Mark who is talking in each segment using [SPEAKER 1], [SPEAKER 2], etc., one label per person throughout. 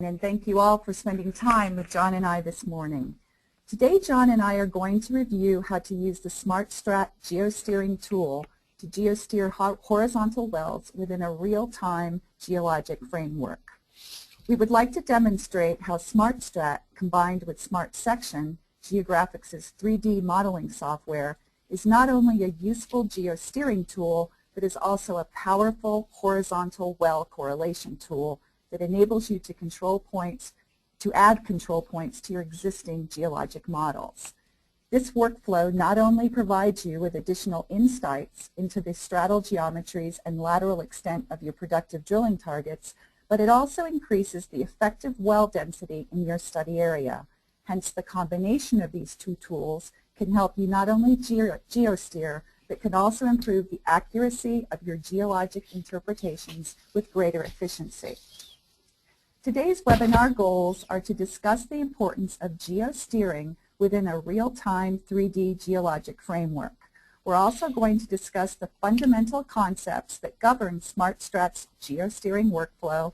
[SPEAKER 1] And thank you all for spending time with John and I this morning. Today, John and I are going to review how to use the SmartSTRAT geosteering tool to geosteer horizontal wells within a real-time geologic framework. We would like to demonstrate how SmartSTRAT, combined with SmartSection, Geographics' 3D modeling software, is not only a useful geosteering tool, but is also a powerful horizontal well correlation tool that enables you to add control points to your existing geologic models. This workflow not only provides you with additional insights into the stratal geometries and lateral extent of your productive drilling targets, but it also increases the effective well density in your study area. Hence, the combination of these two tools can help you not only geosteer, but can also improve the accuracy of your geologic interpretations with greater efficiency. Today's webinar goals are to discuss the importance of geosteering within a real-time 3D geologic framework. We're also going to discuss the fundamental concepts that govern SmartSTRAT's geosteering workflow,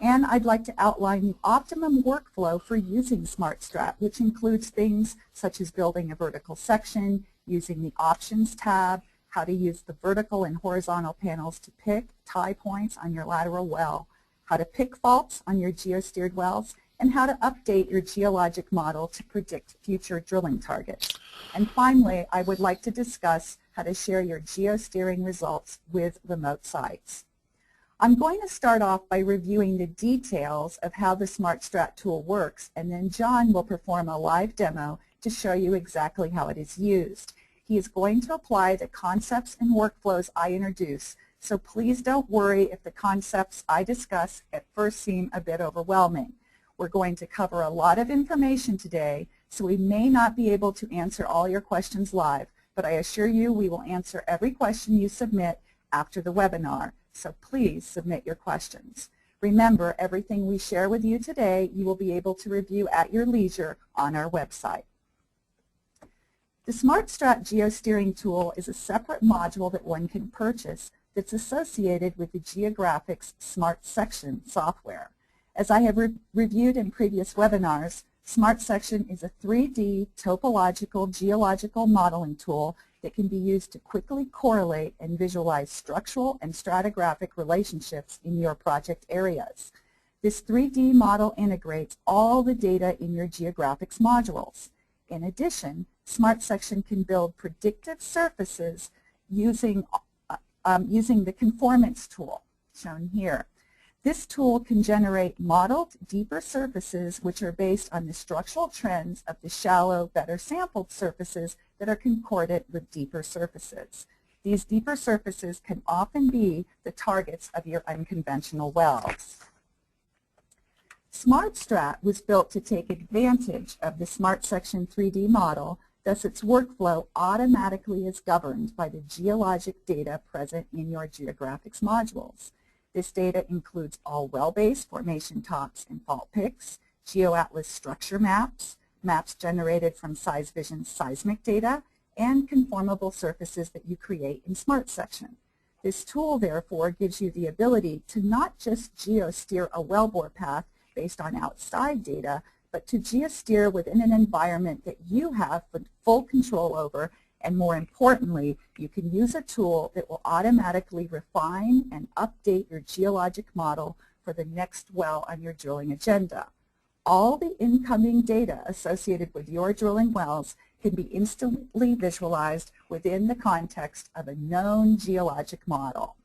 [SPEAKER 1] and I'd like to outline the optimum workflow for using SmartSTRAT, which includes things such as building a vertical section, using the Options tab, how to use the vertical and horizontal panels to pick tie points on your lateral well, how to pick faults on your geosteered wells, and how to update your geologic model to predict future drilling targets. And finally, I would like to discuss how to share your geosteering results with remote sites. I'm going to start off by reviewing the details of how the SmartSTRAT tool works, and then John will perform a live demo to show you exactly how it is used. He is going to apply the concepts and workflows I introduce, so please don't worry if the concepts I discuss at first seem a bit overwhelming. We're going to cover a lot of information today, so we may not be able to answer all your questions live, but I assure you we will answer every question you submit after the webinar, so please submit your questions. Remember, everything we share with you today you will be able to review at your leisure on our website. The SmartSTRAT geosteering tool is a separate module that one can purchase that's associated with the Geographics SmartSection software. As I have reviewed in previous webinars, SmartSection is a 3D topological geological modeling tool that can be used to quickly correlate and visualize structural and stratigraphic relationships in your project areas. This 3D model integrates all the data in your Geographics modules. In addition, SmartSection can build predictive surfaces using the conformance tool, shown here. This tool can generate modeled deeper surfaces which are based on the structural trends of the shallow, better sampled surfaces that are concordant with deeper surfaces. These deeper surfaces can often be the targets of your unconventional wells. SmartSTRAT was built to take advantage of the SmartSection 3D model, thus its workflow automatically is governed by the geologic data present in your Geographics modules. This data includes all well-based formation tops and fault picks, GeoAtlas structure maps, maps generated from SeisVision's seismic data, and conformable surfaces that you create in SmartSection. This tool, therefore, gives you the ability to not just geosteer a wellbore path based on outside data, but to geosteer within an environment that you have full control over, and more importantly, you can use a tool that will automatically refine and update your geologic model for the next well on your drilling agenda. All the incoming data associated with your drilling wells can be instantly visualized within the context of a known geologic model.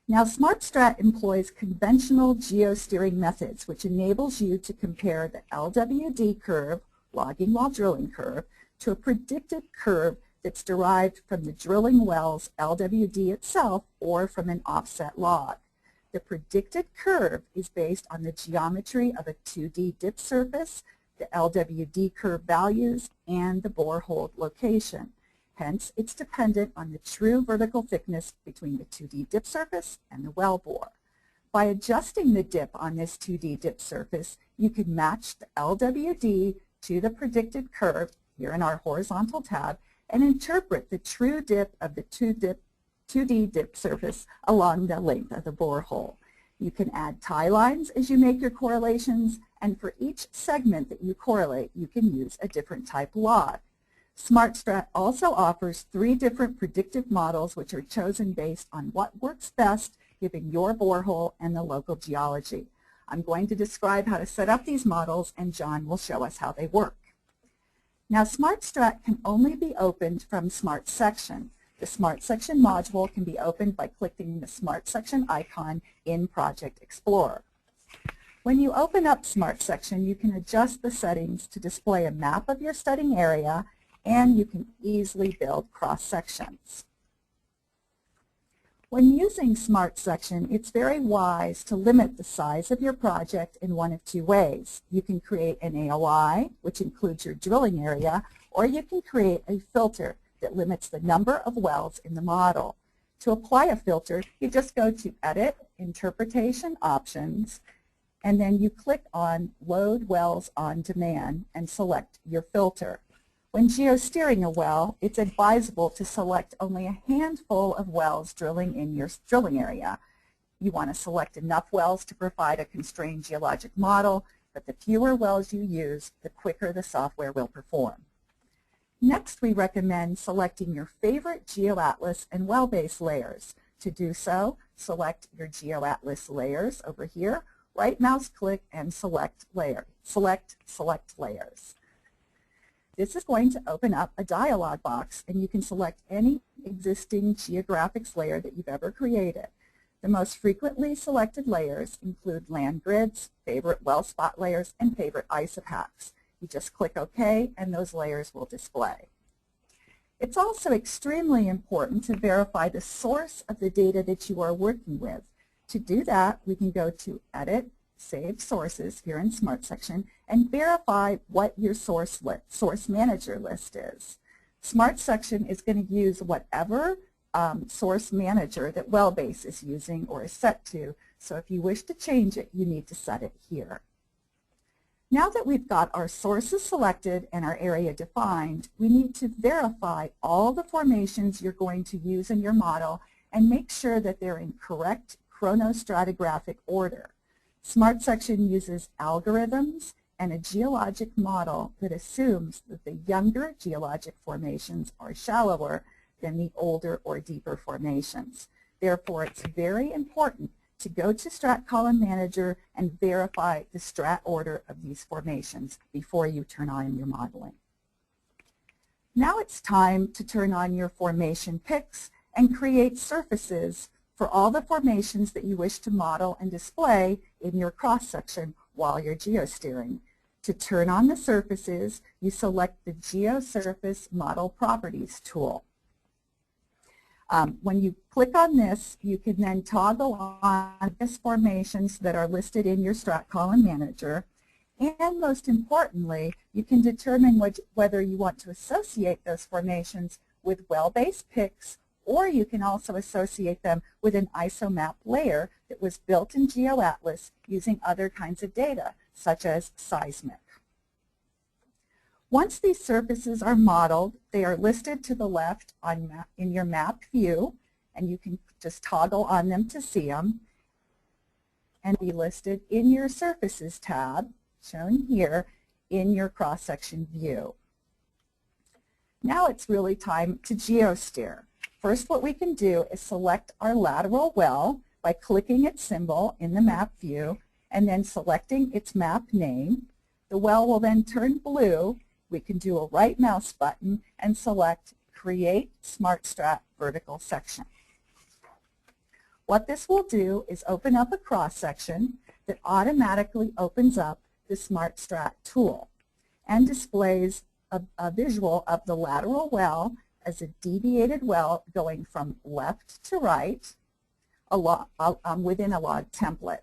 [SPEAKER 1] Now, SmartSTRAT employs conventional geosteering methods, which enables you to compare the LWD curve, logging while drilling curve, to a predicted curve that's derived from the drilling well's LWD itself or from an offset log. The predicted curve is based on the geometry of a 2D dip surface, the LWD curve values, and the borehole location. Hence, it's dependent on the true vertical thickness between the 2D dip surface and the wellbore. By adjusting the dip on this 2D dip surface, you can match the LWD to the predicted curve here in our horizontal tab and interpret the true dip of the 2D dip surface along the length of the borehole. You can add tie lines as you make your correlations, and for each segment that you correlate, you can use a different type log. SmartSTRAT also offers 3 different predictive models which are chosen based on what works best given your borehole and the local geology. I'm going to describe how to set up these models, and John will show us how they work. Now, SmartSTRAT can only be opened from SmartSection. The SmartSection module can be opened by clicking the SmartSection icon in Project Explorer. When you open up SmartSection, you can adjust the settings to display a map of your studying area, and you can easily build cross-sections. When using SmartSection, it's very wise to limit the size of your project in one of 2 ways. You can create an AOI, which includes your drilling area, or you can create a filter that limits the number of wells in the model. To apply a filter, you just go to Edit, Interpretation Options, and then you click on Load Wells on Demand and select your filter. When geosteering a well, it's advisable to select only a handful of wells drilling in your drilling area. You want to select enough wells to provide a constrained geologic model, but the fewer wells you use, the quicker the software will perform. Next, we recommend selecting your favorite GeoAtlas and well-based layers. To do so, select your GeoAtlas layers over here, right mouse click and select layer. Select layers. This is going to open up a dialog box, and you can select any existing geographics layer that you've ever created. The most frequently selected layers include land grids, favorite well spot layers, and favorite isopachs. You just click OK, and those layers will display. It's also extremely important to verify the source of the data that you are working with. To do that, we can go to Edit, Save Sources here in SmartSection, and verify what your source manager list is. SmartSection is going to use whatever source manager that Wellbase is using or is set to, so if you wish to change it, you need to set it here. Now that we've got our sources selected and our area defined, we need to verify all the formations you're going to use in your model and make sure that they're in correct chronostratigraphic order. SmartSection uses algorithms and a geologic model that assumes that the younger geologic formations are shallower than the older or deeper formations. Therefore, it's very important to go to Strat Column Manager and verify the strat order of these formations before you turn on your modeling. Now it's time to turn on your formation picks and create surfaces for all the formations that you wish to model and display in your cross-section while you're geosteering. To turn on the surfaces, you select the GeoSurface Model Properties tool. When you click on this, you can then toggle on the formations that are listed in your Strat Column Manager, and most importantly, you can determine whether you want to associate those formations with well-based picks, or you can also associate them with an isomap layer that was built in GeoAtlas using other kinds of data, such as seismic. Once these surfaces are modeled, they are listed to the left in your map view, and you can just toggle on them to see them, and be listed in your Surfaces tab, shown here, in your cross-section view. Now it's really time to geosteer. First, what we can do is select our lateral well by clicking its symbol in the map view and then selecting its map name. The well will then turn blue. We can do a right mouse button and select Create SmartSTRAT Vertical Section. What this will do is open up a cross-section that automatically opens up the SmartSTRAT tool and displays a visual of the lateral well as a deviated well going from left to right within a log template.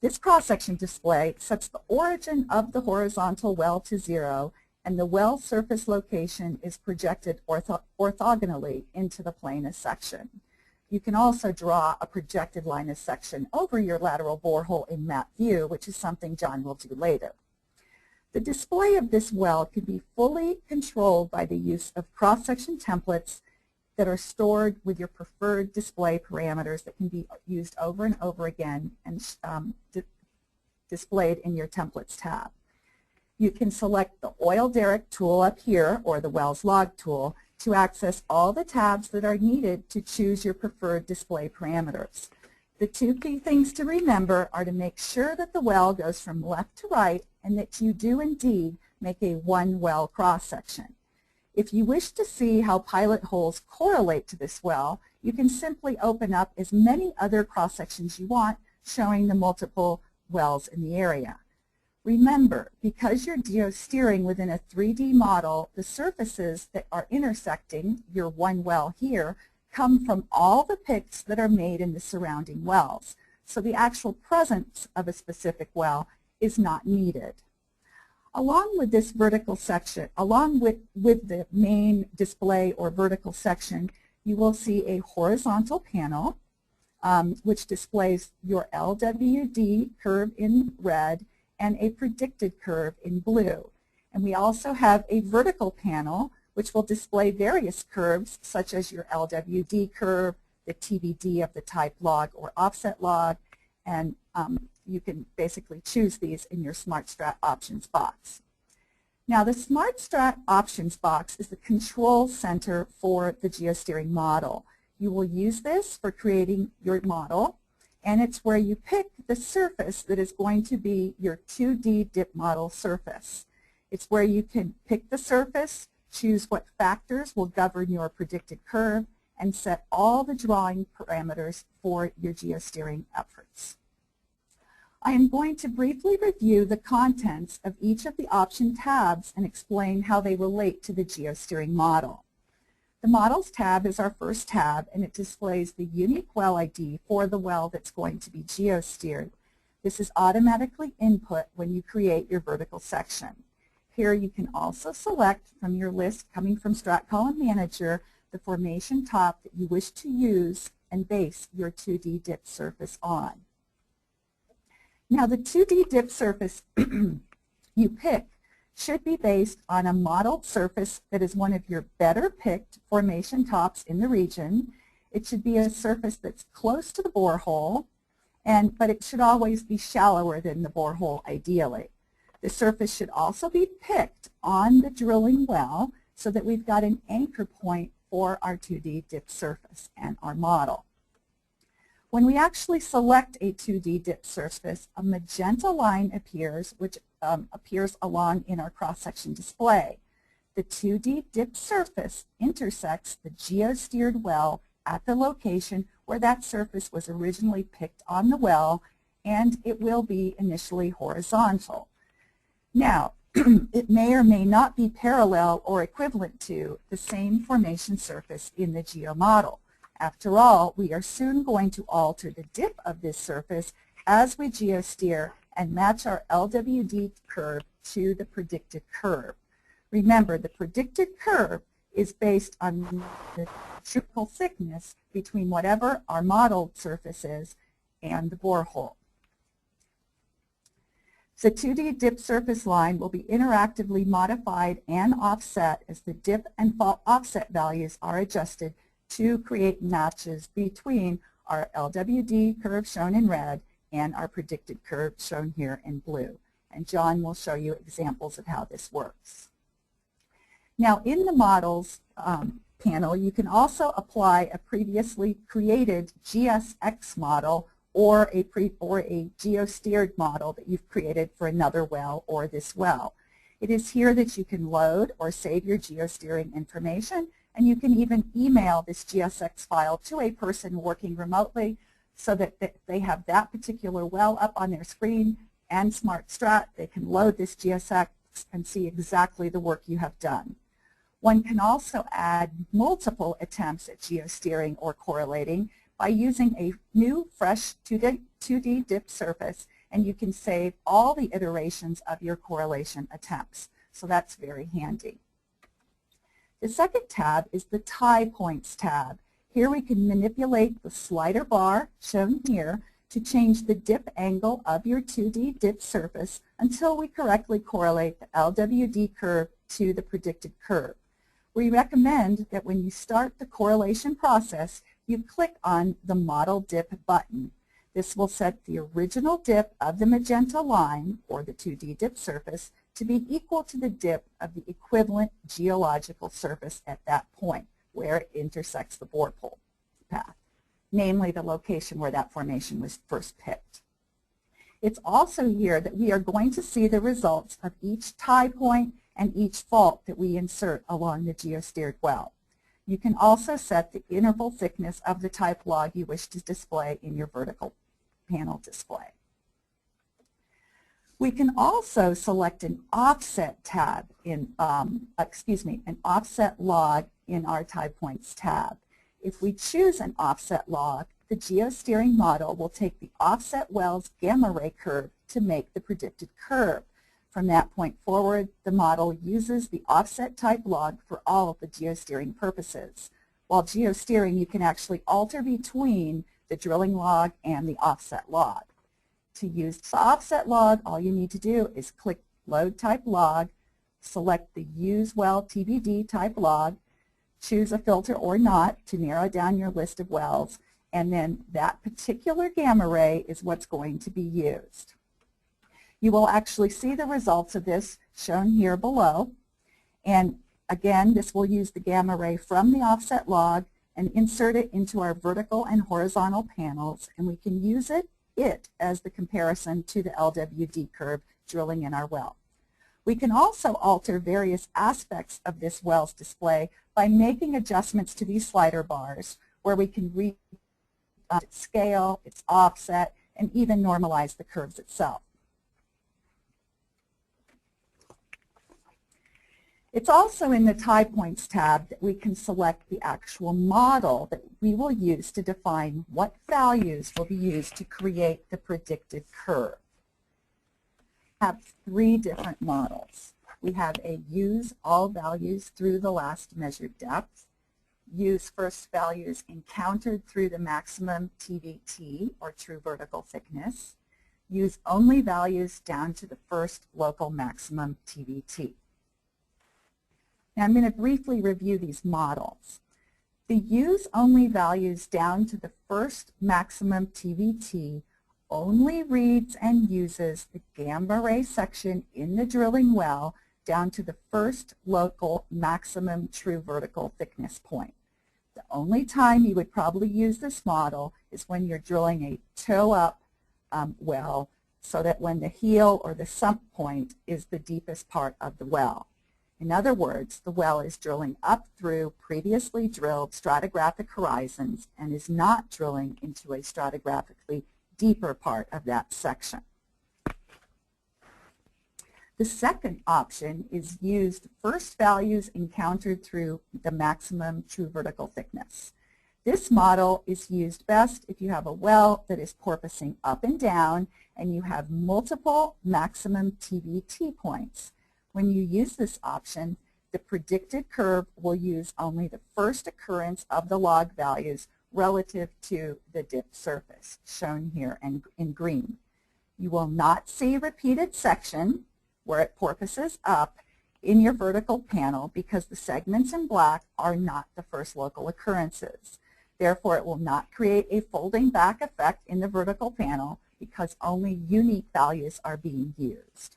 [SPEAKER 1] This cross-section display sets the origin of the horizontal well to 0, and the well surface location is projected orthogonally into the plane of section. You can also draw a projected line of section over your lateral borehole in map view, which is something John will do later. The display of this well can be fully controlled by the use of cross-section templates that are stored with your preferred display parameters that can be used over and over again and displayed in your Templates tab. You can select the Oil Derrick tool up here or the Wells Log tool to access all the tabs that are needed to choose your preferred display parameters. The two key things to remember are to make sure that the well goes from left to right and that you do indeed make a one well cross-section. If you wish to see how pilot holes correlate to this well, you can simply open up as many other cross-sections you want showing the multiple wells in the area. Remember, because you're geosteering within a 3D model, the surfaces that are intersecting your one well here come from all the picks that are made in the surrounding wells. So the actual presence of a specific well is not needed. Along with this vertical section, along with the main display or vertical section, you will see a horizontal panel which displays your LWD curve in red and a predicted curve in blue. And we also have a vertical panel which will display various curves such as your LWD curve, the TBD of the type log or offset log, and you can basically choose these in your SmartSTRAT options box. Now the SmartSTRAT options box is the control center for the geosteering model. You will use this for creating your model, and it's where you pick the surface that is going to be your 2D dip model surface. It's where you can pick the surface, choose what factors will govern your predicted curve, and set all the drawing parameters for your geosteering efforts. I am going to briefly review the contents of each of the option tabs and explain how they relate to the geosteering model. The Models tab is our first tab, and it displays the unique well ID for the well that's going to be geosteered. This is automatically input when you create your vertical section. Here you can also select from your list coming from Strat Column Manager the formation top that you wish to use and base your 2D dip surface on. Now the 2D dip surface you pick should be based on a modeled surface that is one of your better picked formation tops in the region. It should be a surface that's close to the borehole, but it should always be shallower than the borehole ideally. The surface should also be picked on the drilling well so that we've got an anchor point for our 2D dip surface and our model. When we actually select a 2D dip surface, a magenta line appears, which appears along in our cross-section display. The 2D dip surface intersects the geosteered well at the location where that surface was originally picked on the well, and it will be initially horizontal. Now, it may or may not be parallel or equivalent to the same formation surface in the GeoModel. After all, we are soon going to alter the dip of this surface as we geosteer and match our LWD curve to the predicted curve. Remember, the predicted curve is based on the vertical thickness between whatever our modeled surface is and the borehole. The 2D dip surface line will be interactively modified and offset as the dip and fault offset values are adjusted to create matches between our LWD curve shown in red and our predicted curve shown here in blue. And John will show you examples of how this works. Now in the models panel, you can also apply a previously created GSX model or a geosteered model that you've created for another well or this well. It is here that you can load or save your geosteering information, and you can even email this GSX file to a person working remotely so that they have that particular well up on their screen and SmartSTRAT. They can load this GSX and see exactly the work you have done. One can also add multiple attempts at geosteering or correlating by using a new, fresh 2D dip surface, and you can save all the iterations of your correlation attempts. So that's very handy. The second tab is the tie points tab. Here we can manipulate the slider bar, shown here, to change the dip angle of your 2D dip surface until we correctly correlate the LWD curve to the predicted curve. We recommend that when you start the correlation process, you click on the Model Dip button. This will set the original dip of the magenta line, or the 2D dip surface, to be equal to the dip of the equivalent geological surface at that point, where it intersects the borehole path, namely the location where that formation was first picked. It's also here that we are going to see the results of each tie point and each fault that we insert along the geosteered well. You can also set the interval thickness of the type log you wish to display in your vertical panel display. We can also select an offset tab in, an offset log in our tie points tab. If we choose an offset log, the GeoSteering model will take the offset well's gamma ray curve to make the predicted curve. From that point forward, the model uses the offset type log for all of the geosteering purposes. While geosteering, you can actually alter between the drilling log and the offset log. To use the offset log, all you need to do is click Load Type Log, select the Use Well TBD type log, choose a filter or not to narrow down your list of wells, and then that particular gamma ray is what's going to be used. You will actually see the results of this shown here below. And again, this will use the gamma ray from the offset log and insert it into our vertical and horizontal panels, and we can use it as the comparison to the LWD curve drilling in our well. We can also alter various aspects of this well's display by making adjustments to these slider bars, where we can read its scale, its offset, and even normalize the curves itself. It's also in the tie points tab that we can select the actual model that we will use to define what values will be used to create the predicted curve. We have three different models. We have a use all values through the last measured depth, use first values encountered through the maximum TVT, or true vertical thickness, use only values down to the first local maximum TVT. Now I'm going to briefly review these models. The use only values down to the first maximum TVT only reads and uses the gamma ray section in the drilling well down to the first local maximum true vertical thickness point. The only time you would probably use this model is when you're drilling a toe-up well, so that when the heel or the sump point is the deepest part of the well. In other words, the well is drilling up through previously drilled stratigraphic horizons and is not drilling into a stratigraphically deeper part of that section. The second option is use the first values encountered through the maximum true vertical thickness. This model is used best if you have a well that is porpoising up and down and you have multiple maximum TVT points. When you use this option, the predicted curve will use only the first occurrence of the log values relative to the dip surface, shown here in green. You will not see repeated section where it porpoises up in your vertical panel because the segments in black are not the first local occurrences. Therefore, it will not create a folding back effect in the vertical panel because only unique values are being used.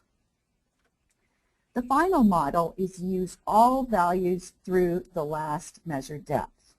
[SPEAKER 1] The final model is use all values through the last measured depth.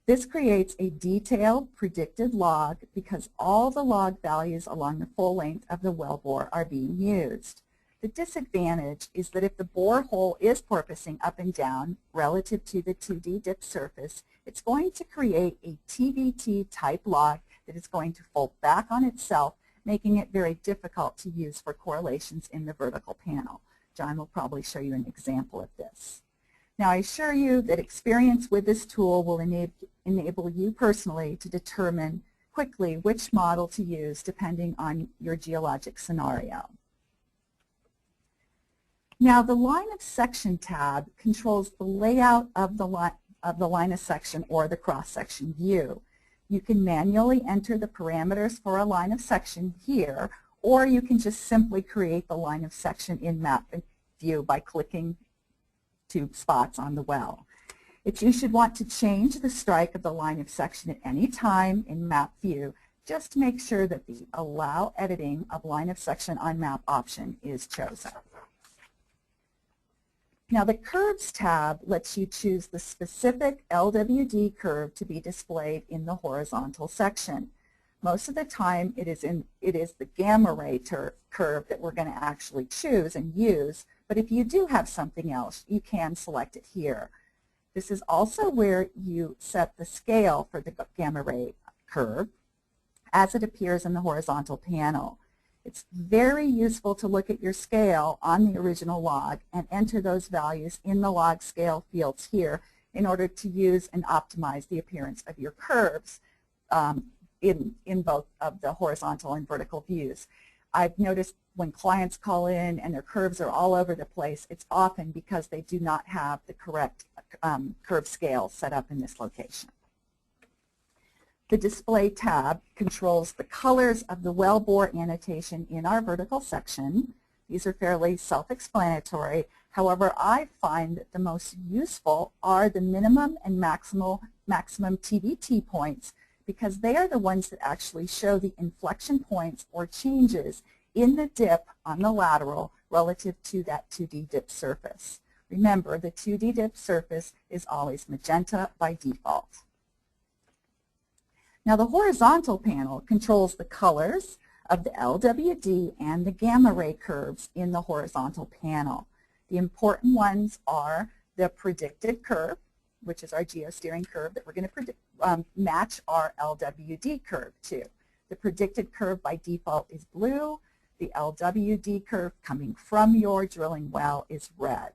[SPEAKER 1] This creates a detailed predicted log because all the log values along the full length of the wellbore are being used. The disadvantage is that if the borehole is porpoising up and down relative to the 2D dip surface, it's going to create a TVT type log that is going to fold back on itself, making it very difficult to use for correlations in the vertical panel. John will probably show you an example of this. Now I assure you that experience with this tool will enable you personally to determine quickly which model to use depending on your geologic scenario. Now the line of section tab controls the layout of the line of section or the cross-section view. You can manually enter the parameters for a line of section here, or you can just simply create the line of section in Map View by clicking two spots on the well. If you should want to change the strike of the line of section at any time in map view, just make sure that the Allow Editing of Line of Section on Map option is chosen. Now the Curves tab lets you choose the specific LWD curve to be displayed in the horizontal section. Most of the time it is the gamma ray curve that we're going to actually choose and use, but if you do have something else, you can select it here. This is also where you set the scale for the gamma ray curve as it appears in the horizontal panel. It's very useful to look at your scale on the original log and enter those values in the log scale fields here in order to use and optimize the appearance of your curves in both of the horizontal and vertical views. I've noticed when clients call in and their curves are all over the place, it's often because they do not have the correct curve scale set up in this location. The Display tab controls the colors of the wellbore annotation in our vertical section. These are fairly self-explanatory. However, I find that the most useful are the minimum and maximum TBT points, because they are the ones that actually show the inflection points or changes in the dip on the lateral relative to that 2D dip surface. Remember, the 2D dip surface is always magenta by default. Now the horizontal panel controls the colors of the LWD and the gamma ray curves in the horizontal panel. The important ones are the predicted curve, which is our geosteering curve that we're going to match our LWD curve to. The predicted curve by default is blue. The LWD curve coming from your drilling well is red.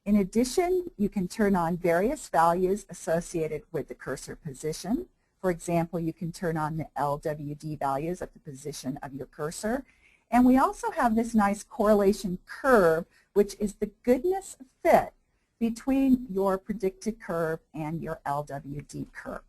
[SPEAKER 1] In addition, you can turn on various values associated with the cursor position. For example, you can turn on the LWD values at the position of your cursor. And we also have this nice correlation curve, which is the goodness of fit between your predicted curve and your LWD curve.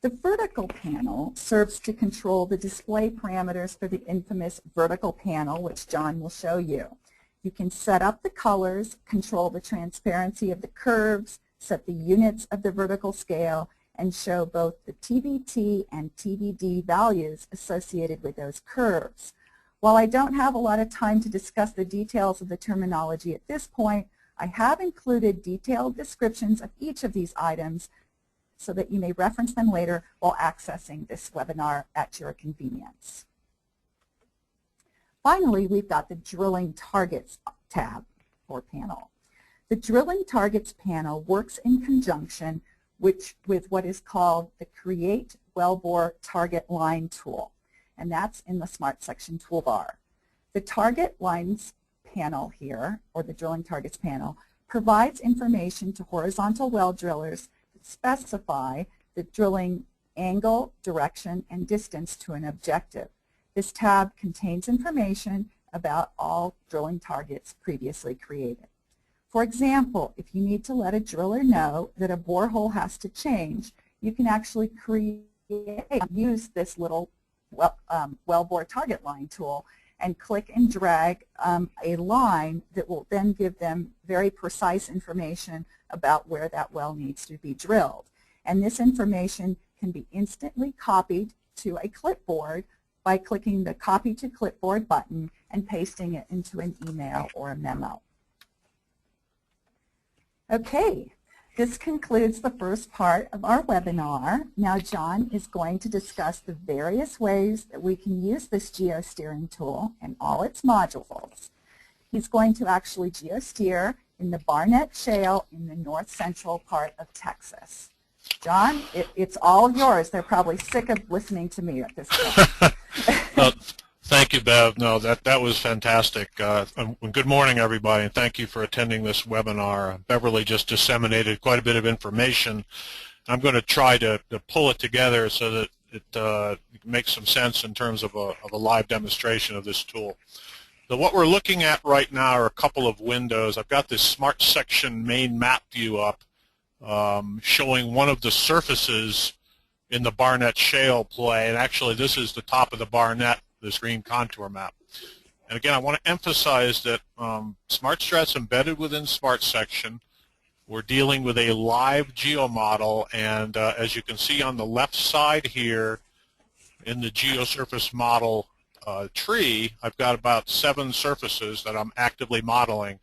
[SPEAKER 1] The vertical panel serves to control the display parameters for the infamous vertical panel, which John will show you. You can set up the colors, control the transparency of the curves, set the units of the vertical scale, and show both the TBT and TBD values associated with those curves. While I don't have a lot of time to discuss the details of the terminology at this point, I have included detailed descriptions of each of these items so that you may reference them later while accessing this webinar at your convenience. Finally, we've got the Drilling Targets tab or panel. The Drilling Targets panel works in conjunction with what is called the Create Wellbore Target Line tool, and that's in the SmartSection toolbar. The Target Lines panel here, or the Drilling Targets panel, provides information to horizontal well drillers that specify the drilling angle, direction, and distance to an objective. This tab contains information about all drilling targets previously created. For example, if you need to let a driller know that a borehole has to change, you can actually use this little wellbore target line tool and click and drag a line that will then give them very precise information about where that well needs to be drilled. And this information can be instantly copied to a clipboard by clicking the Copy to Clipboard button and pasting it into an email or a memo. Okay, this concludes the first part of our webinar. Now John is going to discuss the various ways that we can use this geosteering tool and all its modules. He's going to actually geosteer in the Barnett Shale in the north central part of Texas. John, it's all yours. They're probably sick of listening to me at this point.
[SPEAKER 2] Thank you, Bev. No, that was fantastic. Good morning, everybody, and thank you for attending this webinar. Beverly just disseminated quite a bit of information. I'm going to try to pull it together so that it makes some sense in terms of a live demonstration of this tool. So what we're looking at right now are a couple of windows. I've got this SmartSection main map view up showing one of the surfaces in the Barnett Shale play, and actually this is the top of the Barnett, this green contour map. And again, I want to emphasize that SmartSTRAT's embedded within SmartSection. We're dealing with a live geomodel, and as you can see on the left side here in the geosurface model tree, I've got about 7 surfaces that I'm actively modeling,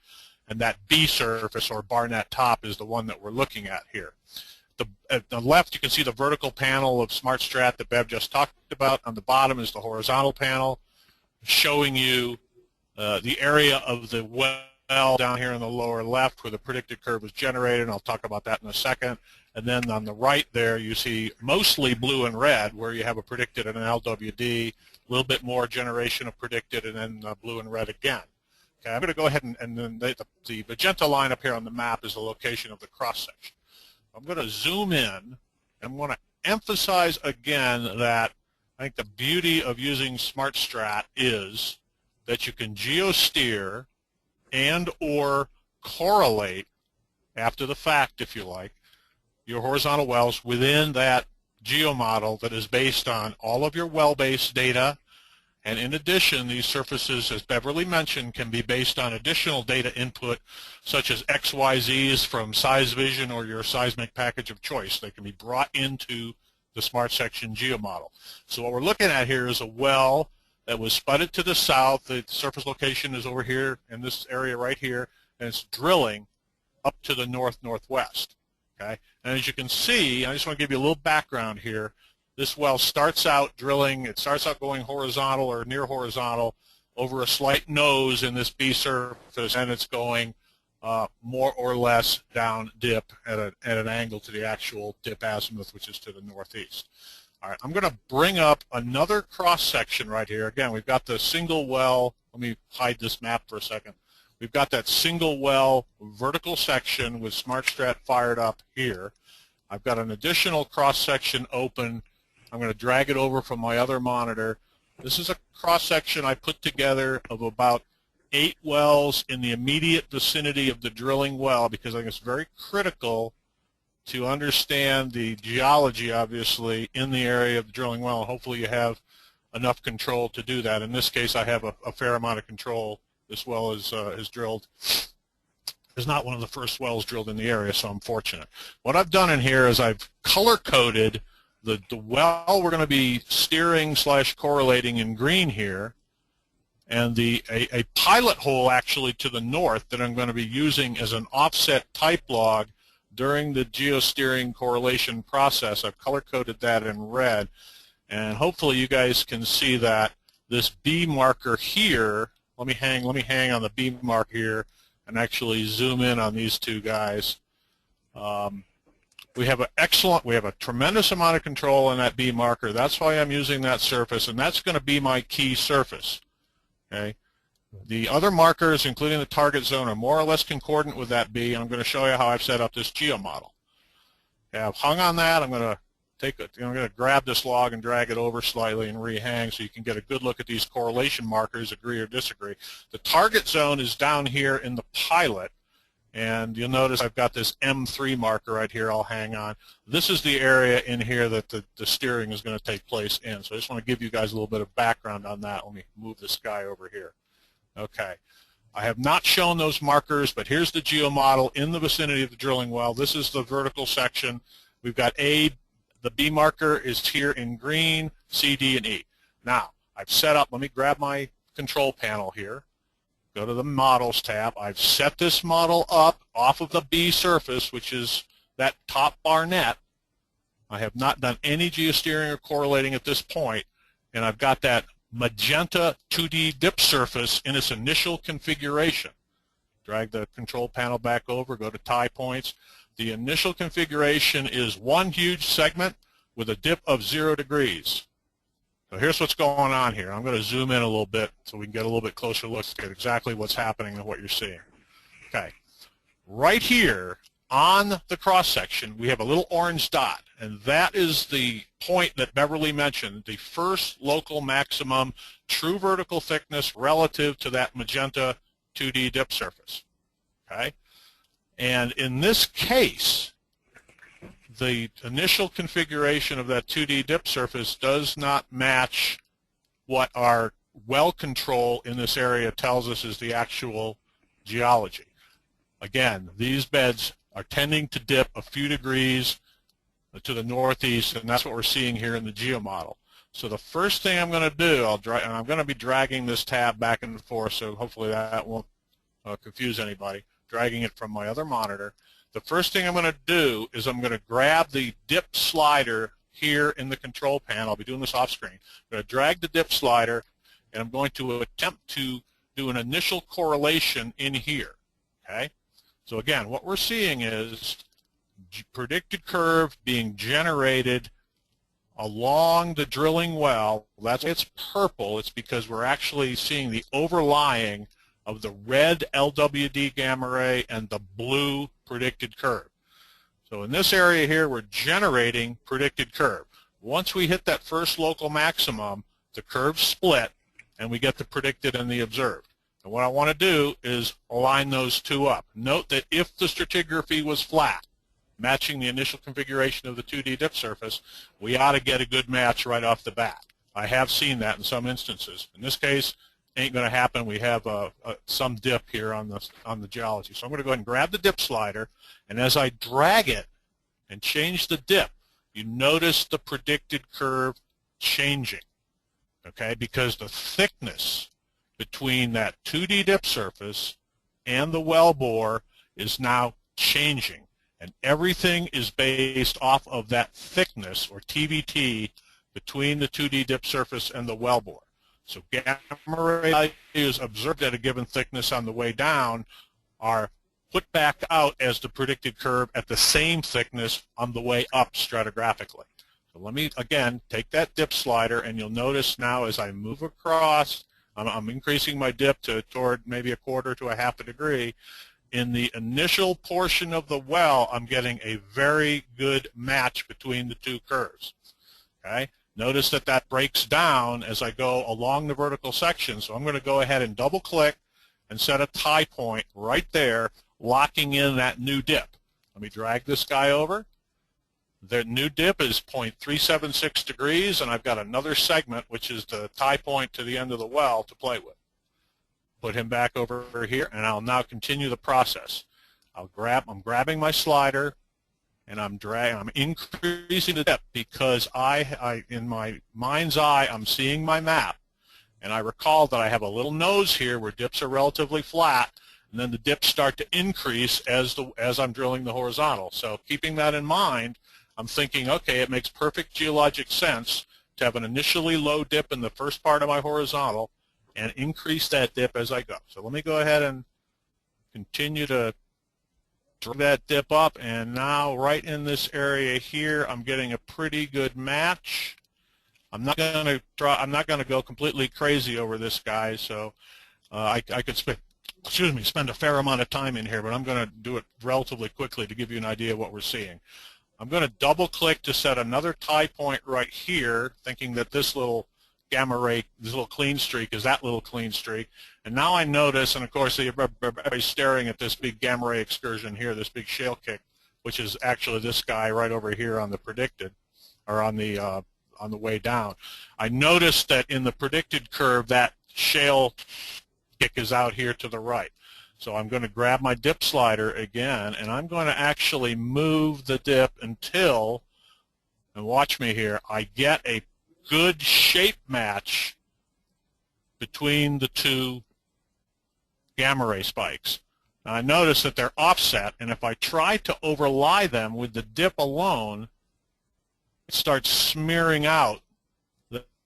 [SPEAKER 2] and that B surface or Barnett top is the one that we're looking at here. At the left, you can see the vertical panel of SmartSTRAT that Bev just talked about. On the bottom is the horizontal panel, showing you the area of the well down here in the lower left where the predicted curve was generated, and I'll talk about that in a second. And then on the right there, you see mostly blue and red where you have a predicted and an LWD, a little bit more generation of predicted, and then blue and red again. Okay, I'm going to go ahead and then the magenta line up here on the map is the location of the cross-section. I'm going to zoom in and want to emphasize again that I think the beauty of using SmartSTRAT is that you can geosteer and or correlate after the fact, if you like, your horizontal wells within that geomodel that is based on all of your well-based data. And in addition, these surfaces, as Beverly mentioned, can be based on additional data input such as XYZs from SeisVision or your seismic package of choice. They can be brought into the SmartSection geomodel. So what we're looking at here is a well that was spudded to the south. The surface location is over here in this area right here, and it's drilling up to the north-northwest. Okay? And as you can see, I just want to give you a little background here. This well starts out drilling, it starts out going horizontal or near horizontal over a slight nose in this B surface, and it's going more or less down dip at an angle to the actual dip azimuth, which is to the northeast. All right, I'm going to bring up another cross-section right here. Again, we've got the single well. Let me hide this map for a second. We've got that single well vertical section with SmartSTRAT fired up here. I've got an additional cross-section open. I'm going to drag it over from my other monitor. This is a cross-section I put together of about 8 wells in the immediate vicinity of the drilling well because I think it's very critical to understand the geology, obviously, in the area of the drilling well. And hopefully you have enough control to do that. In this case, I have a fair amount of control. This well is drilled. It's not one of the first wells drilled in the area, so I'm fortunate. What I've done in here is I've color-coded the well we're going to be steering / correlating in green here, and a pilot hole actually to the north that I'm going to be using as an offset type log during the geosteering correlation process. I've color-coded that in red, and hopefully you guys can see that this B marker here. Let me hang on the B mark here and actually zoom in on these two guys. We have a tremendous amount of control on that B marker. That's why I'm using that surface, and that's going to be my key surface. Okay. The other markers, including the target zone, are more or less concordant with that B, and I'm going to show you how I've set up this geomodel. Okay, I've hung on that. I'm going to grab this log and drag it over slightly and rehang so you can get a good look at these correlation markers, agree or disagree. The target zone is down here in the pilot, and you'll notice I've got this M3 marker right here I'll hang on. This is the area in here that the steering is going to take place in. So I just want to give you guys a little bit of background on that. Let me move this guy over here. Okay. I have not shown those markers, but here's the geomodel in the vicinity of the drilling well. This is the vertical section. We've got the B marker is here in green, C, D, and E. Now, I've set up, let me grab my control panel here. Go to the Models tab. I've set this model up off of the B surface, which is that top Barnett. I have not done any geosteering or correlating at this point, and I've got that magenta 2D dip surface in its initial configuration. Drag the control panel back over, go to tie points. The initial configuration is one huge segment with a dip of 0 degrees. So here's what's going on here. I'm going to zoom in a little bit so we can get a little bit closer look at exactly what's happening and what you're seeing. Okay. Right here on the cross-section, we have a little orange dot, and that is the point that Beverly mentioned, the first local maximum true vertical thickness relative to that magenta 2D dip surface. Okay? And in this case, the initial configuration of that 2D dip surface does not match what our well control in this area tells us is the actual geology. Again, these beds are tending to dip a few degrees to the northeast, and that's what we're seeing here in the GeoModel. So the first thing I'm going to do, and I'm going to be dragging this tab back and forth, so hopefully that won't confuse anybody, dragging it from my other monitor. The first thing I'm going to do is I'm going to grab the dip slider here in the control panel. I'll be doing this off screen. I'm going to drag the dip slider, and I'm going to attempt to do an initial correlation in here. Okay? So again, what we're seeing is predicted curve being generated along the drilling well. That's why it's purple. It's because we're actually seeing the overlying of the red LWD gamma ray and the blue predicted curve. So in this area here, we're generating predicted curve. Once we hit that first local maximum, the curves split, and we get the predicted and the observed. And what I want to do is align those two up. Note that if the stratigraphy was flat, matching the initial configuration of the 2D dip surface, we ought to get a good match right off the bat. I have seen that in some instances. In this case, ain't going to happen. We have some dip here on the geology. So I'm going to go ahead and grab the dip slider, and as I drag it and change the dip, you notice the predicted curve changing, okay, because the thickness between that 2D dip surface and the wellbore is now changing, and everything is based off of that thickness, or TVT, between the 2D dip surface and the wellbore. So gamma ray values observed at a given thickness on the way down are put back out as the predicted curve at the same thickness on the way up stratigraphically. So let me, again, take that dip slider, and you'll notice now as I move across, I'm increasing my dip toward maybe a quarter to a half a degree. In the initial portion of the well, I'm getting a very good match between the two curves. Okay? Notice that that breaks down as I go along the vertical section, so I'm going to go ahead and double-click and set a tie point right there, locking in that new dip. Let me drag this guy over. The new dip is 0.376 degrees, and I've got another segment, which is the tie point to the end of the well, to play with. Put him back over here, and I'll now continue the process. I'm grabbing my slider, and I'm increasing the dip because in my mind's eye, I'm seeing my map, and I recall that I have a little nose here where dips are relatively flat, and then the dips start to increase as I'm drilling the horizontal. So keeping that in mind, I'm thinking, okay, it makes perfect geologic sense to have an initially low dip in the first part of my horizontal and increase that dip as I go. So let me go ahead and continue to drag that dip up, and now right in this area here, I'm getting a pretty good match. I'm not going to go completely crazy over this, guys. So I could spend a fair amount of time in here, but I'm going to do it relatively quickly to give you an idea of what we're seeing. I'm going to double-click to set another tie point right here, thinking that this little gamma ray, this little clean streak is that little clean streak. And now I notice, and of course everybody's staring at this big gamma ray excursion here, this big shale kick, which is actually this guy right over here on the predicted, or on the way down. I noticed that in the predicted curve, that shale kick is out here to the right. So I'm going to grab my dip slider again, and I'm going to actually move the dip until, and watch me here, I get a good shape match between the two gamma ray spikes. Now I notice that they're offset, and if I try to overlie them with the dip alone, it starts smearing out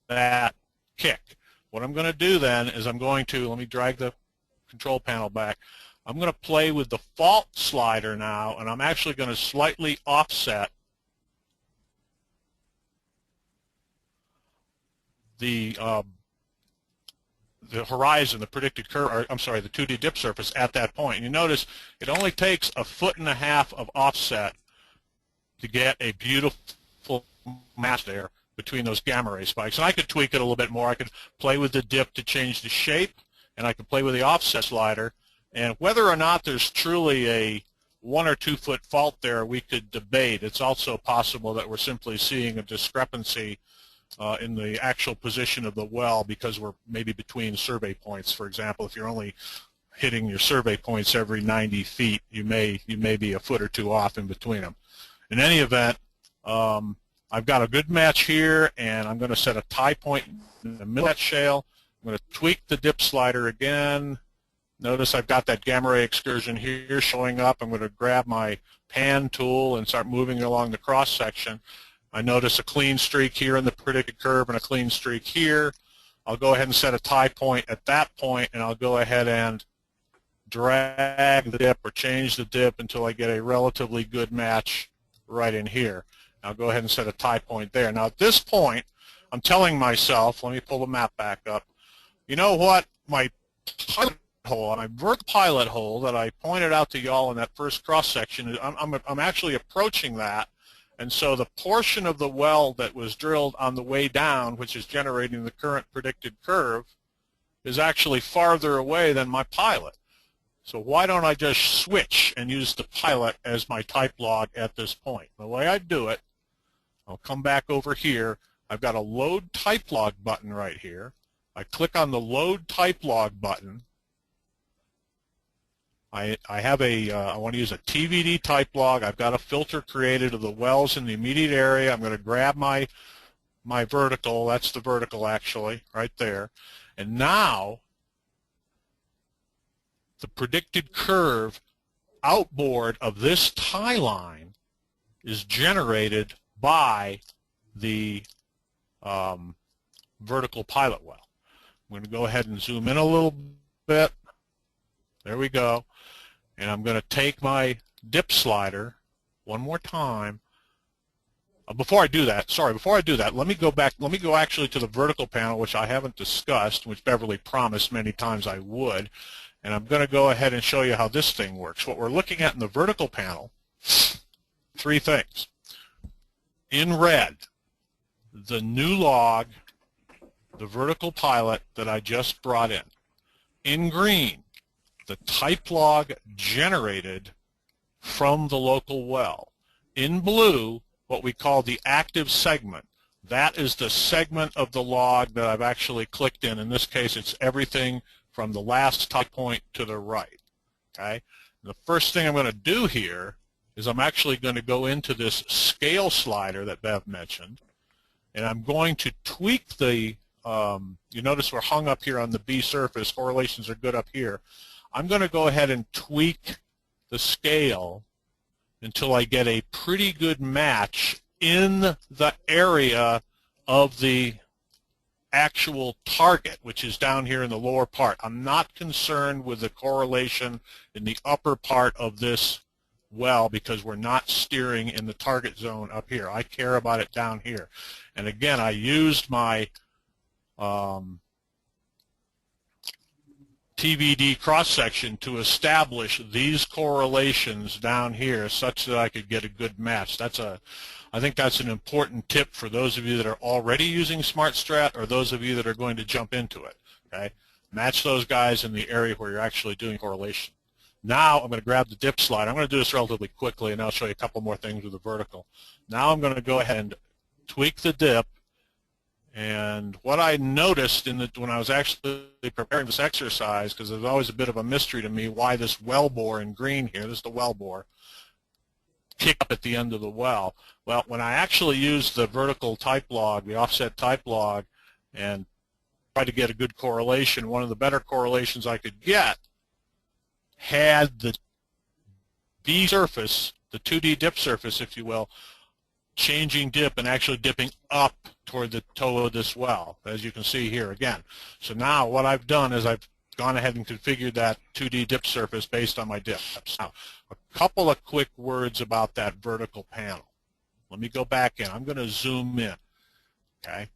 [SPEAKER 2] that kick. What I'm going to do then is I'm going to, let me drag the control panel back. I'm going to play with the fault slider now, and I'm actually going to slightly offset the horizon, the predicted curve, or I'm sorry, the 2D dip surface at that point. And you notice it only takes 1.5 feet of offset to get a beautiful match there between those gamma ray spikes. And I could tweak it a little bit more. I could play with the dip to change the shape, and I could play with the offset slider. And whether or not there's truly a 1 or 2 foot fault there, we could debate. It's also possible that we're simply seeing a discrepancy in the actual position of the well because we're maybe between survey points. For example, if you're only hitting your survey points every 90 feet, you may be a foot or two off in between them. In any event, I've got a good match here, and I'm going to set a tie point in the middle of that shale. I'm going to tweak the dip slider again. Notice I've got that gamma ray excursion here showing up. I'm going to grab my pan tool and start moving along the cross section. I notice a clean streak here in the predicted curve and a clean streak here. I'll go ahead and set a tie point at that point, and I'll go ahead and drag the dip or change the dip until I get a relatively good match right in here. I'll go ahead and set a tie point there. Now at this point, I'm telling myself, let me pull the map back up, you know what, my pilot hole, my vertical pilot hole that I pointed out to y'all in that first cross section, I'm actually approaching that, and so the portion of the well that was drilled on the way down, which is generating the current predicted curve, is actually farther away than my pilot. So why don't I just switch and use the pilot as my type log at this point? The way I do it, I'll come back over here. I've got a load type log button right here. I click on the load type log button. I want to use a TVD type log. I've got a filter created of the wells in the immediate area. I'm going to grab my vertical. That's the vertical actually right there. And now the predicted curve outboard of this tie line is generated by the vertical pilot well. I'm going to go ahead and zoom in a little bit. There we go. And I'm going to take my dip slider one more time. Before I do that, let me go back. Let me go actually to the vertical panel, which I haven't discussed, which Beverly promised many times I would. And I'm going to go ahead and show you how this thing works. What we're looking at in the vertical panel, three things. In red, the new log, the vertical pilot that I just brought in. In green, the type log generated from the local well. In blue, what we call the active segment. That is the segment of the log that I've actually clicked in. In this case, it's everything from the last type point to the right. Okay? The first thing I'm going to do here is I'm actually going to go into this scale slider that Bev mentioned, and I'm going to tweak the, you notice we're hung up here on the B surface, correlations are good up here. I'm going to go ahead and tweak the scale until I get a pretty good match in the area of the actual target, which is down here in the lower part. I'm not concerned with the correlation in the upper part of this well because we're not steering in the target zone up here. I care about it down here. And again, I used my TVD cross-section to establish these correlations down here such that I could get a good match. I think that's an important tip for those of you that are already using SmartSTRAT or those of you that are going to jump into it. Okay? Match those guys in the area where you're actually doing correlation. Now I'm going to grab the dip slide. I'm going to do this relatively quickly, and I'll show you a couple more things with the vertical. Now I'm going to go ahead and tweak the dip. And what I noticed when I was actually preparing this exercise, because there's always a bit of a mystery to me why this well bore in green here, this is the well bore, kick up at the end of the well. Well, when I actually used the vertical type log, the offset type log, and tried to get a good correlation, one of the better correlations I could get had the B surface, the 2D dip surface, if you will, changing dip and actually dipping up toward the toe of this well, as you can see here again. So now what I've done is I've gone ahead and configured that 2D dip surface based on my dips. Now, a couple of quick words about that vertical panel. Let me go back in. I'm going to zoom in. Okay.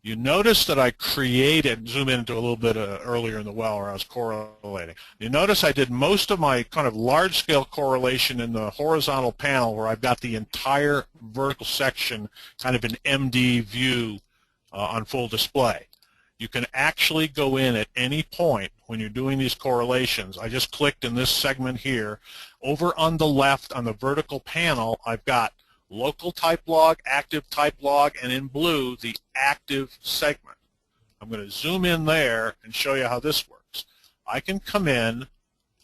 [SPEAKER 2] You notice that I created, zoom into a little bit earlier in the well where I was correlating. You notice I did most of my kind of large-scale correlation in the horizontal panel where I've got the entire vertical section kind of an MD view on full display. You can actually go in at any point when you're doing these correlations. I just clicked in this segment here. Over on the left on the vertical panel, I've got local type log, active type log, and in blue, the active segment. I'm going to zoom in there and show you how this works. I can come in,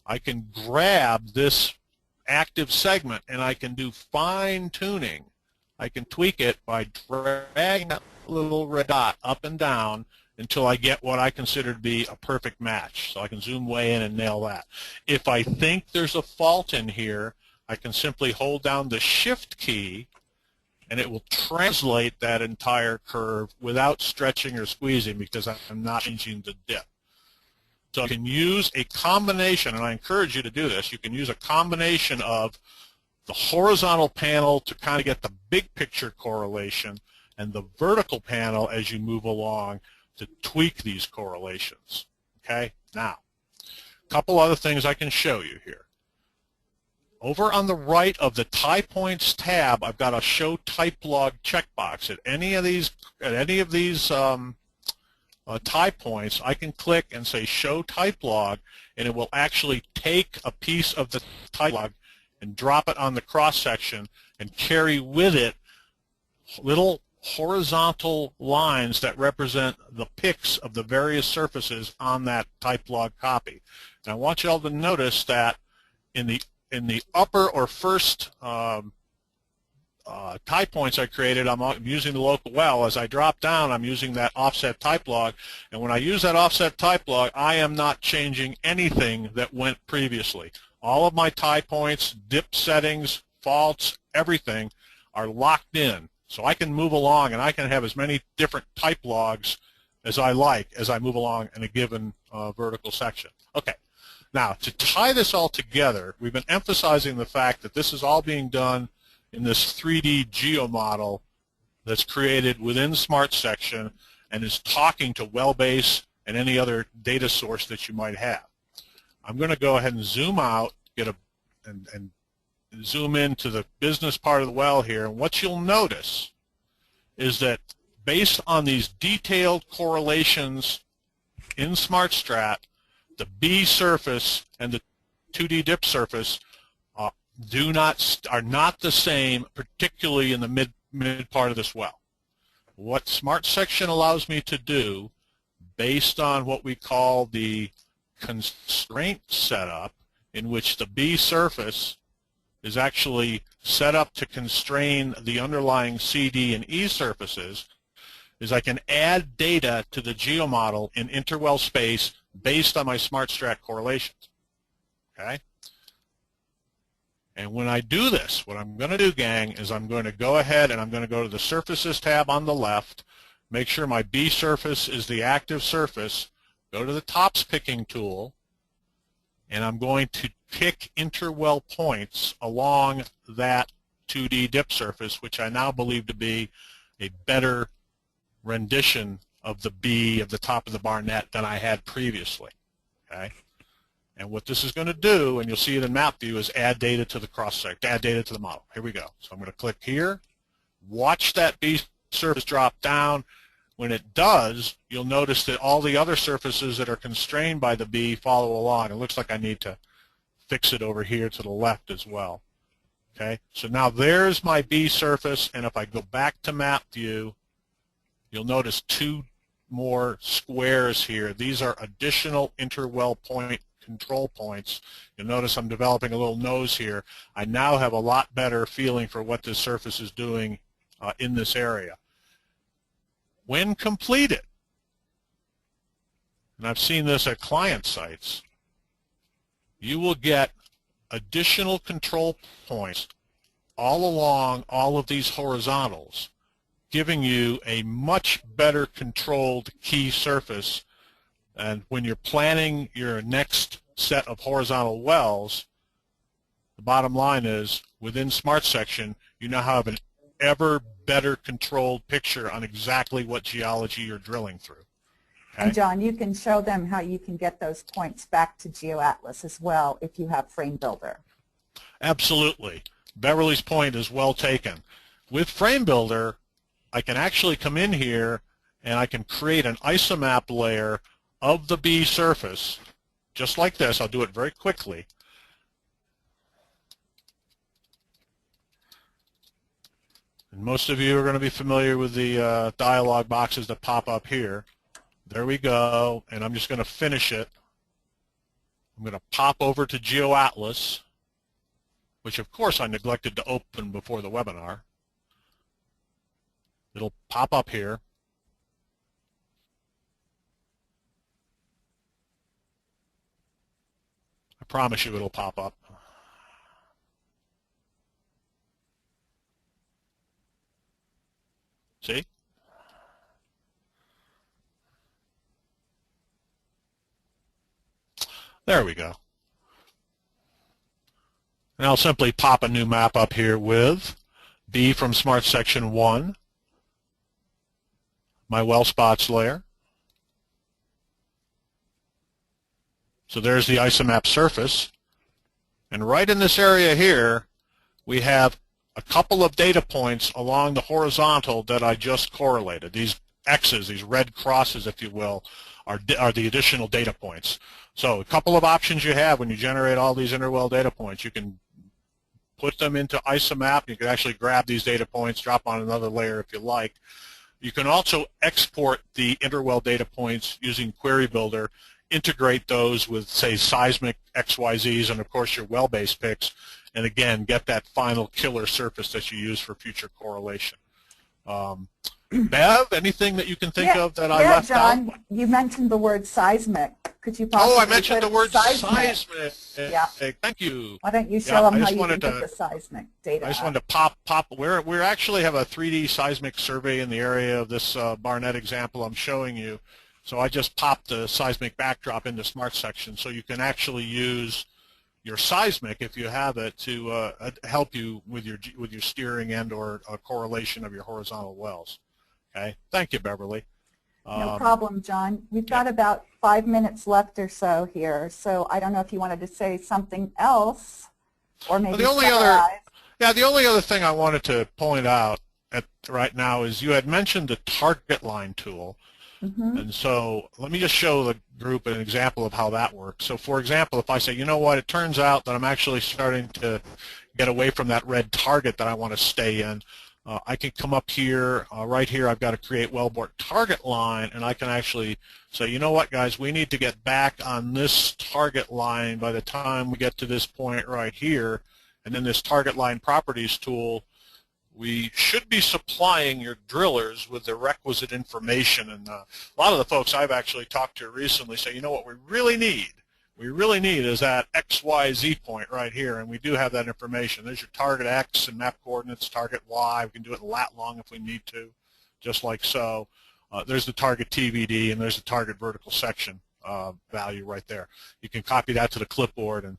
[SPEAKER 2] I can grab this active segment, and I can do fine tuning. I can tweak it by dragging that little red dot up and down until I get what I consider to be a perfect match. So I can zoom way in and nail that. If I think there's a fault in here, I can simply hold down the Shift key and it will translate that entire curve without stretching or squeezing because I'm not changing the dip. So you can use a combination, and I encourage you to do this, you can use a combination of the horizontal panel to kind of get the big picture correlation and the vertical panel as you move along to tweak these correlations. Okay? Now, a couple other things I can show you here. Over on the right of the Tie Points tab, I've got a Show Type Log checkbox. At any of these tie points, I can click and say Show Type Log, and it will actually take a piece of the type log and drop it on the cross section and carry with it little horizontal lines that represent the picks of the various surfaces on that type log copy. And I want you all to notice that in the upper or first tie points I created, I'm using the local well. As I drop down, I'm using that offset type log, and when I use that offset type log, I am not changing anything that went previously. All of my tie points, dip settings, faults, everything are locked in. So I can move along and I can have as many different type logs as I like as I move along in a given vertical section. Okay. Now, to tie this all together, we've been emphasizing the fact that this is all being done in this 3D geomodel that's created within SmartSection and is talking to Wellbase and any other data source that you might have. I'm going to go ahead and zoom out, and zoom into the business part of the well here, and what you'll notice is that based on these detailed correlations in SmartSTRAT, the B surface and the 2D dip surface are not the same, particularly in the mid part of this well. What SmartSection allows me to do, based on what we call the constraint setup, in which the B surface is actually set up to constrain the underlying C, D, and E surfaces, is I can add data to the geomodel in interwell space based on my SmartSTRAT correlations. Okay? And when I do this, what I'm going to do, gang, is I'm going to go ahead and I'm going to go to the Surfaces tab on the left, make sure my B surface is the active surface, go to the Tops Picking tool, and I'm going to pick interwell points along that 2D dip surface, which I now believe to be a better rendition of the B of the top of the barnett than I had previously. Okay? And what this is going to do, and you'll see it in map view, is add data to the cross-section, add data to the model. Here we go. So I'm going to click here, watch that B surface drop down. When it does, you'll notice that all the other surfaces that are constrained by the B follow along. It looks like I need to fix it over here to the left as well. Okay, so now there's my B surface, and if I go back to map view, you'll notice two more squares here. These are additional interwell point control points. You'll notice I'm developing a little nose here. I now have a lot better feeling for what this surface is doing in this area. When completed, and I've seen this at client sites, you will get additional control points all along all of these horizontals, giving you a much better controlled key surface. And when you're planning your next set of horizontal wells, the bottom line is, within SmartSection, you now have an ever better controlled picture on exactly what geology you're drilling through. Okay?
[SPEAKER 1] And John, you can show them how you can get those points back to GeoAtlas as well if you have Frame Builder.
[SPEAKER 2] Absolutely. Beverly's point is well taken. With Frame Builder, I can actually come in here and I can create an isomap layer of the B surface, just like this. I'll do it very quickly. And most of you are going to be familiar with the dialog boxes that pop up here. There we go, and I'm just going to finish it. I'm going to pop over to GeoAtlas, which of course I neglected to open before the webinar. It'll pop up here. I promise you it'll pop up. See? There we go. And I'll simply pop a new map up here with B from SmartSection 1, my well spots layer. So there's the isomap surface. And right in this area here, we have a couple of data points along the horizontal that I just correlated. These X's, these red crosses, if you will, are the additional data points. So a couple of options you have when you generate all these interwell data points. You can put them into isomap. You can actually grab these data points, drop on another layer if you like. You can also export the interwell data points using Query Builder, integrate those with, say, seismic XYZs and, of course, your well-based picks, and, again, get that final killer surface that you use for future correlation. Bev, anything that you can think of that I left
[SPEAKER 1] John,
[SPEAKER 2] out?
[SPEAKER 1] you mentioned the word seismic. Could you possibly
[SPEAKER 2] I mentioned the word seismic.
[SPEAKER 1] Yeah.
[SPEAKER 2] Thank you.
[SPEAKER 1] Why don't you show them how you can
[SPEAKER 2] get
[SPEAKER 1] the seismic data?
[SPEAKER 2] I just wanted to pop. We actually have a 3D seismic survey in the area of this Barnett example I'm showing you. So I just popped the seismic backdrop into SmartSection, so you can actually use your seismic, if you have it, to help you with your steering and/or correlation of your horizontal wells. Okay. Thank you, Beverly.
[SPEAKER 1] No problem, John. We've got about 5 minutes left or so here, so I don't know if you wanted to say something else, or maybe
[SPEAKER 2] the only other thing I wanted to point out right now is you had mentioned the target line tool. And so let me just show the group an example of how that works. So for example, if I say, you know what, it turns out that I'm actually starting to get away from that red target that I want to stay in, I can come up here, right here I've got to create wellbore target line, and I can actually say, you know what, guys, we need to get back on this target line by the time we get to this point right here. And then this target line properties tool, we should be supplying your drillers with the requisite information. And a lot of the folks I've actually talked to recently say, you know what we really need is that XYZ point right here, and we do have that information. There's your target X and map coordinates, target Y. We can do it in lat long if we need to, just like so. There's the target TVD, and there's the target vertical section value right there. You can copy that to the clipboard and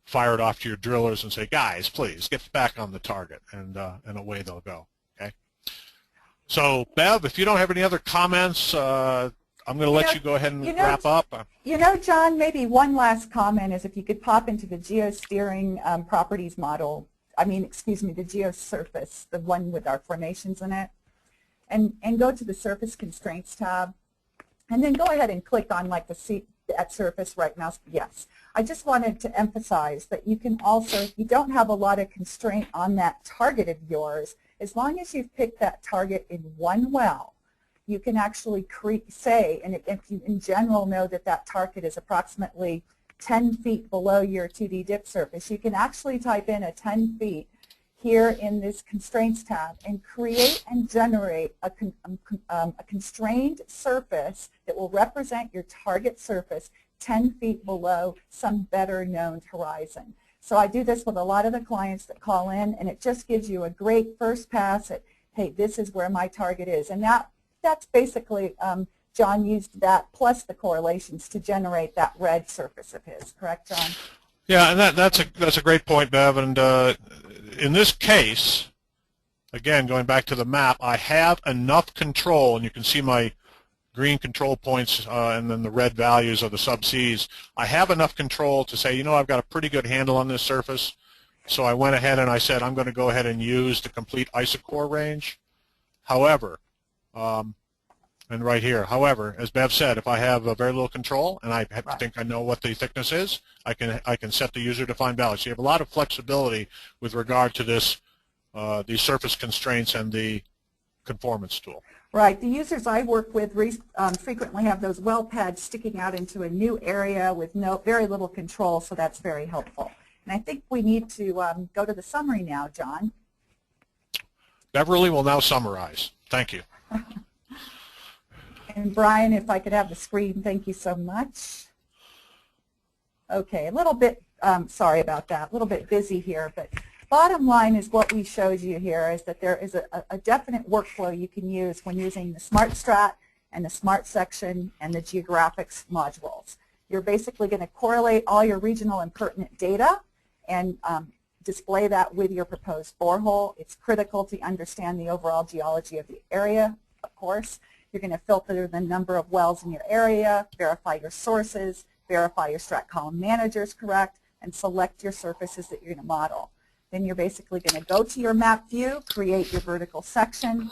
[SPEAKER 2] fire it off to your drillers and say, guys, please get back on the target, and away they'll go. Okay. So, Bev, if you don't have any other comments, I'm going to let you go ahead and wrap up.
[SPEAKER 1] You know, John, maybe one last comment is if you could pop into the geosteering properties model, the geosurface, the one with our formations in it, and go to the surface constraints tab, and then go ahead and click on like that surface right mouse. Yes. I just wanted to emphasize that you can also, if you don't have a lot of constraint on that target of yours, as long as you've picked that target in one well, you can actually say, and if you in general know that that target is approximately 10 feet below your 2D dip surface, you can actually type in a 10 feet here in this constraints tab and create and generate a constrained surface that will represent your target surface 10 feet below some better known horizon. So I do this with a lot of the clients that call in, and it just gives you a great first pass at, hey, this is where my target is. And that's basically, John used that plus the correlations to generate that red surface of his. Correct, John?
[SPEAKER 2] Yeah, and that's a great point, Bev. And in this case, again, going back to the map, I have enough control, and you can see my green control points and then the red values of the subseas. I have enough control to say, you know, I've got a pretty good handle on this surface. So I went ahead and I said, I'm going to go ahead and use the complete isochore range. However, and right here, however, as Bev said, if I have very little control and I think I know what the thickness is, I can set the user-defined value. So you have a lot of flexibility with regard to this the surface constraints and the conformance tool.
[SPEAKER 1] Right. The users I work with frequently have those well pads sticking out into a new area with very little control, so that's very helpful. And I think we need to go to the summary now, John.
[SPEAKER 2] Beverly will now summarize. Thank you.
[SPEAKER 1] And Brian, if I could have the screen, thank you so much. Okay, a little bit, sorry about that, a little bit busy here, but bottom line is what we showed you here is that there is a definite workflow you can use when using the SmartSTRAT and the SmartSection and the Geographics modules. You're basically going to correlate all your regional and pertinent data and display that with your proposed borehole. It's critical to understand the overall geology of the area, of course. You're going to filter the number of wells in your area, verify your sources, verify your STRAT column manager is correct, and select your surfaces that you're going to model. Then you're basically going to go to your map view, create your vertical section,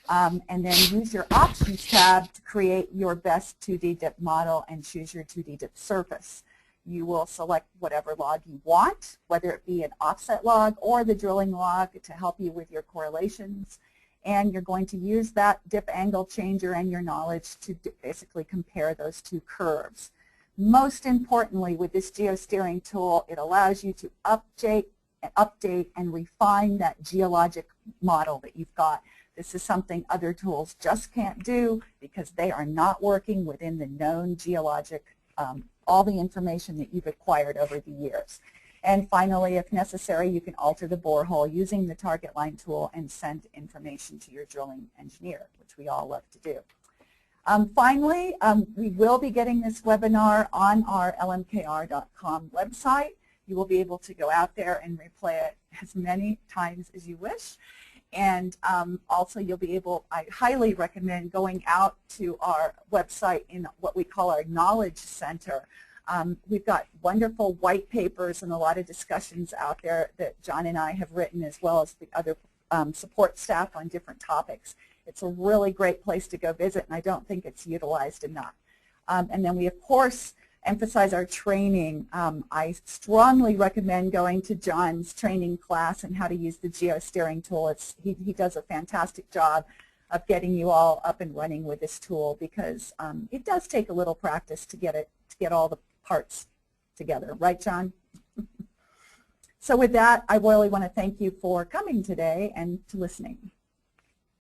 [SPEAKER 1] and then use your Options tab to create your best 2D dip model and choose your 2D dip surface. You will select whatever log you want, whether it be an offset log or the drilling log to help you with your correlations. And you're going to use that dip angle changer and your knowledge to basically compare those two curves. Most importantly, with this geosteering tool, it allows you to update and refine that geologic model that you've got. This is something other tools just can't do because they are not working within the known geologic, all the information that you've acquired over the years. And finally, if necessary, you can alter the borehole using the target line tool and send information to your drilling engineer, which we all love to do. Finally, we will be getting this webinar on our lmkr.com website. You will be able to go out there and replay it as many times as you wish. And also you'll be able, I highly recommend going out to our website in what we call our Knowledge Center. We've got wonderful white papers and a lot of discussions out there that John and I have written, as well as the other support staff on different topics. It's a really great place to go visit, and I don't think it's utilized enough. And then we, of course, emphasize our training. I strongly recommend going to John's training class on how to use the geosteering tool. He does a fantastic job of getting you all up and running with this tool, because it does take a little practice to get all the parts together. Right, John? So with that, I really want to thank you for coming today and to listening.